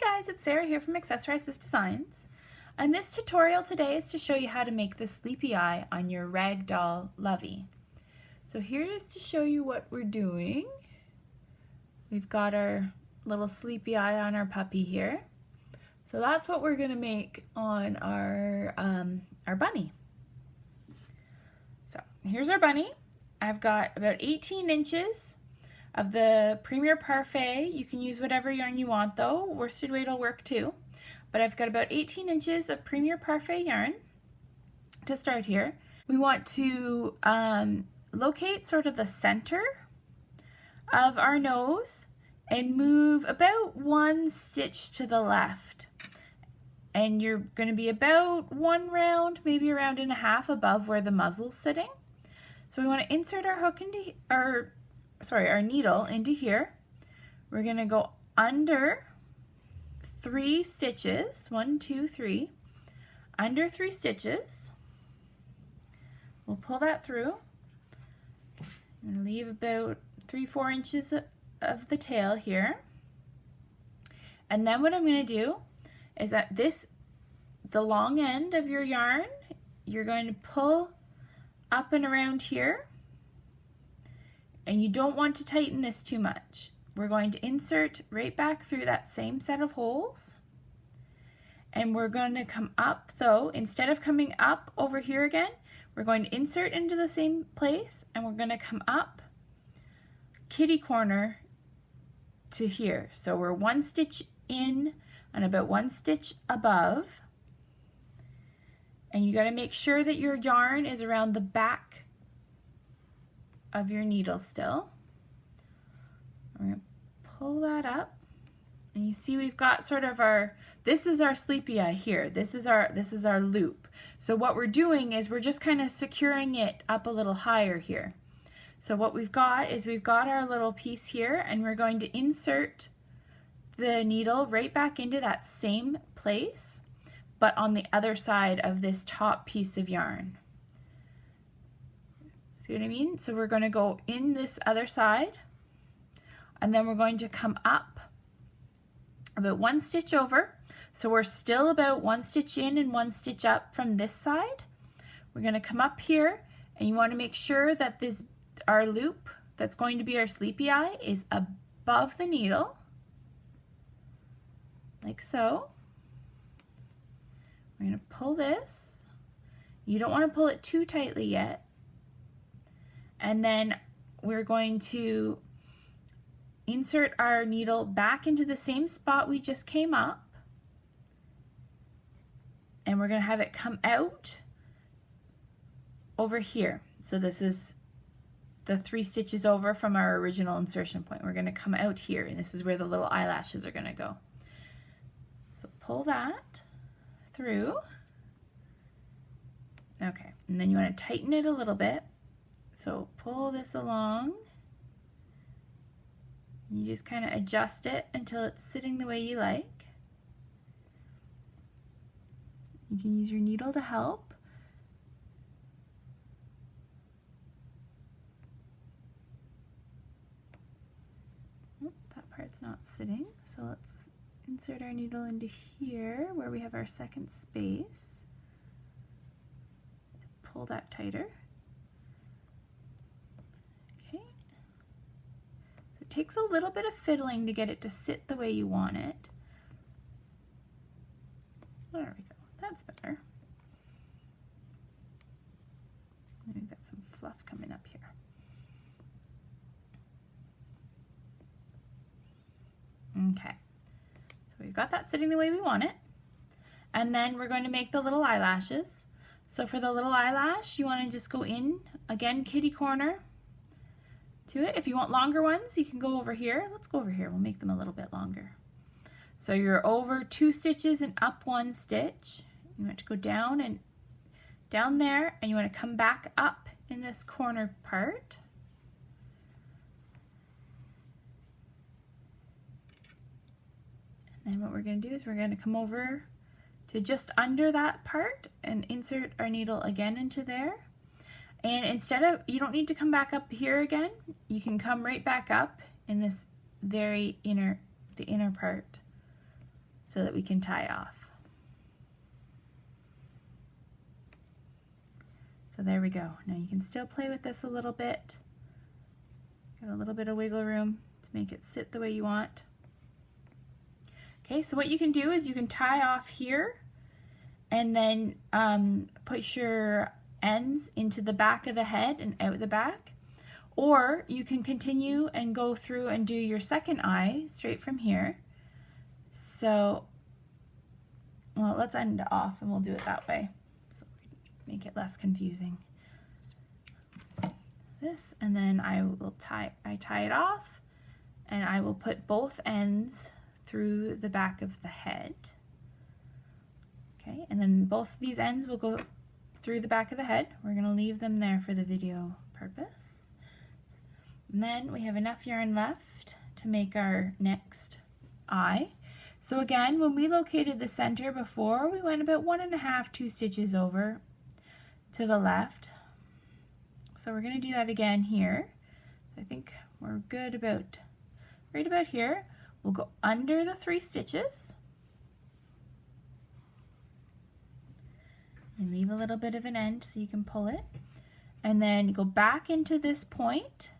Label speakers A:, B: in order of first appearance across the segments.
A: guys, it's Sarah here from Accessorize This Designs, and this tutorial today is to show you how to make the sleepy eye on your ragdoll Lovey. So here is to show you what we're doing. We've got our little sleepy eye on our puppy here. So that's what we're going to make on our bunny. So here's our bunny. I've got about 18 inches of the Premier Parfait. You can use whatever yarn you want though. Worsted weight will work too. But I've got about 18 inches of Premier Parfait yarn to start here. We want to locate sort of the center of our nose and move about 1 stitch to the left. And you're going to be about 1 round, maybe a round and a half above where the muzzle's sitting. So we want to insert our hook into our needle into here. We're going to go under 3 stitches, 1, 2, 3, under 3 stitches. We'll pull that through and leave about 3-4 inches of the tail here. And then what I'm going to do is at the long end of your yarn, you're going to pull up and around here. And you don't want to tighten this too much. We're going to insert right back through that same set of holes. And we're going to come up though, instead of coming up over here again, we're going to insert into the same place and we're going to come up kitty corner to here. So we're 1 stitch in and about 1 stitch above. And you got to make sure that your yarn is around the back of your needle still. We're going to pull that up, and you see we've got sort of this is our sleepy eye here. This is our loop. So what we're doing is we're just kind of securing it up a little higher here. So what we've got is we've got our little piece here, and we're going to insert the needle right back into that same place, but on the other side of this top piece of yarn. See what I mean? So we're going to go in this other side, and then we're going to come up about 1 stitch over. So we're still about 1 stitch in and 1 stitch up from this side. We're going to come up here, and you want to make sure that our loop that's going to be our sleepy eye is above the needle, like so. We're going to pull this. You don't want to pull it too tightly yet. And then we're going to insert our needle back into the same spot we just came up. And we're going to have it come out over here. So this is the 3 stitches over from our original insertion point. We're going to come out here, and this is where the little eyelashes are going to go. So pull that through. Okay, and then you want to tighten it a little bit. So pull this along. You just kind of adjust it until it's sitting the way you like. You can use your needle to help. That part's not sitting, so let's insert our needle into here where we have our second space. Pull that tighter. Takes a little bit of fiddling to get it to sit the way you want it. There we go. That's better. And we've got some fluff coming up here. Okay. So we've got that sitting the way we want it. And then we're going to make the little eyelashes. So for the little eyelash, you want to just go in, again, kitty corner to it. If you want longer ones, you can go over here. Let's go over here. We'll make them a little bit longer. So you're over 2 stitches and up 1 stitch. You want to go down and down there, and you want to come back up in this corner part. And then what we're going to do is we're going to come over to just under that part and insert our needle again into there. And instead of, you don't need to come back up here again, you can come right back up in this very the inner part so that we can tie off. So there we go. Now you can still play with this a little bit. Got a little bit of wiggle room to make it sit the way you want. Okay, so what you can do is you can tie off here and then push your ends into the back of the head and out the back. Or you can continue and go through and do your second eye straight from here. So, well, let's end it off and we'll do it that way. So make it less confusing. This, and then I tie it off, and I will put both ends through the back of the head. Okay, and then both of these ends will go through the back of the head. We're going to leave them there for the video purpose. And then we have enough yarn left to make our next eye. So again, when we located the center before, we went about 1.5, 2 stitches over to the left. So we're going to do that again here. So I think we're good about right about here. We'll go under the 3 stitches and leave a little bit of an end so you can pull it, and then go back into this point,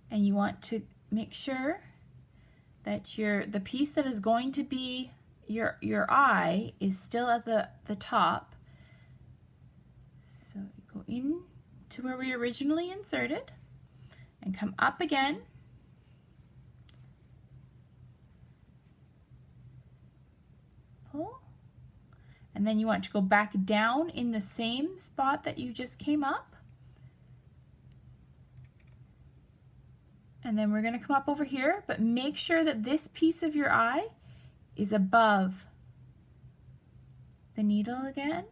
A: and you want to make sure that the piece that is going to be your eye is still at the top. So you go in to where we originally inserted and come up again, pull, and then you want to go back down in the same spot that you just came up, and then we're going to come up over here, but make sure that this piece of your eye is above the needle again.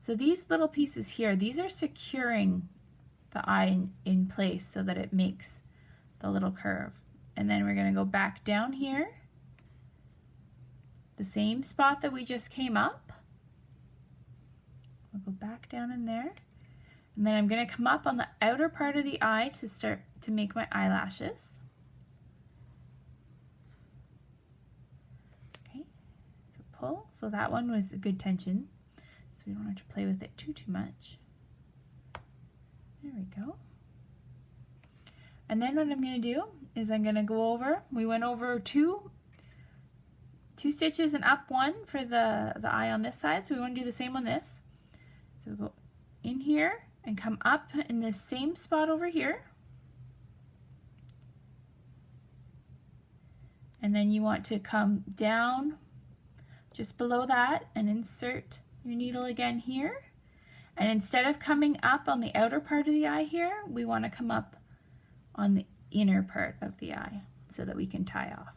A: So these little pieces here, these are securing the eye in place so that it makes the little curve. And then we're going to go back down here, the same spot that we just came up. We'll go back down in there. And then I'm going to come up on the outer part of the eye to start to make my eyelashes. Okay, so pull. So that one was a good tension. So we don't have to play with it too much. There we go. And then what I'm going to do is I'm going to go over, we went over two stitches and up 1 for the eye on this side, so we want to do the same on this. So we'll go in here and come up in this same spot over here. And then you want to come down just below that and insert your needle again here. And instead of coming up on the outer part of the eye here, we want to come up on the inner part of the eye so that we can tie off.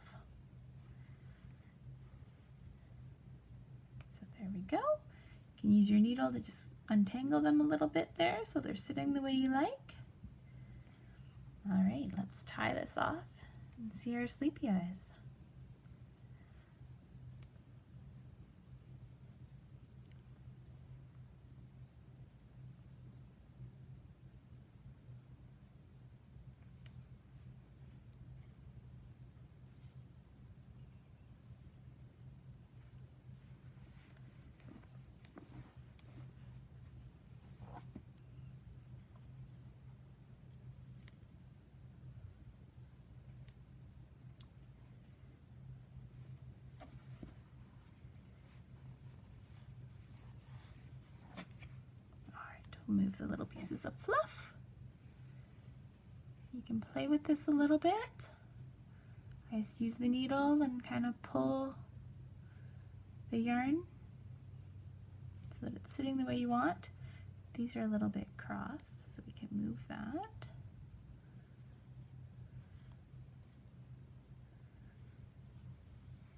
A: So there we go. You can use your needle to just untangle them a little bit there so they're sitting the way you like. All right, let's tie this off and see our sleepy eyes. Move the little pieces of fluff. You can play with this a little bit. I just use the needle and kind of pull the yarn so that it's sitting the way you want. These are a little bit crossed, so we can move that.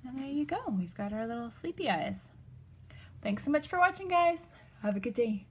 A: And there you go. We've got our little sleepy eyes. Thanks so much for watching, guys. Have a good day.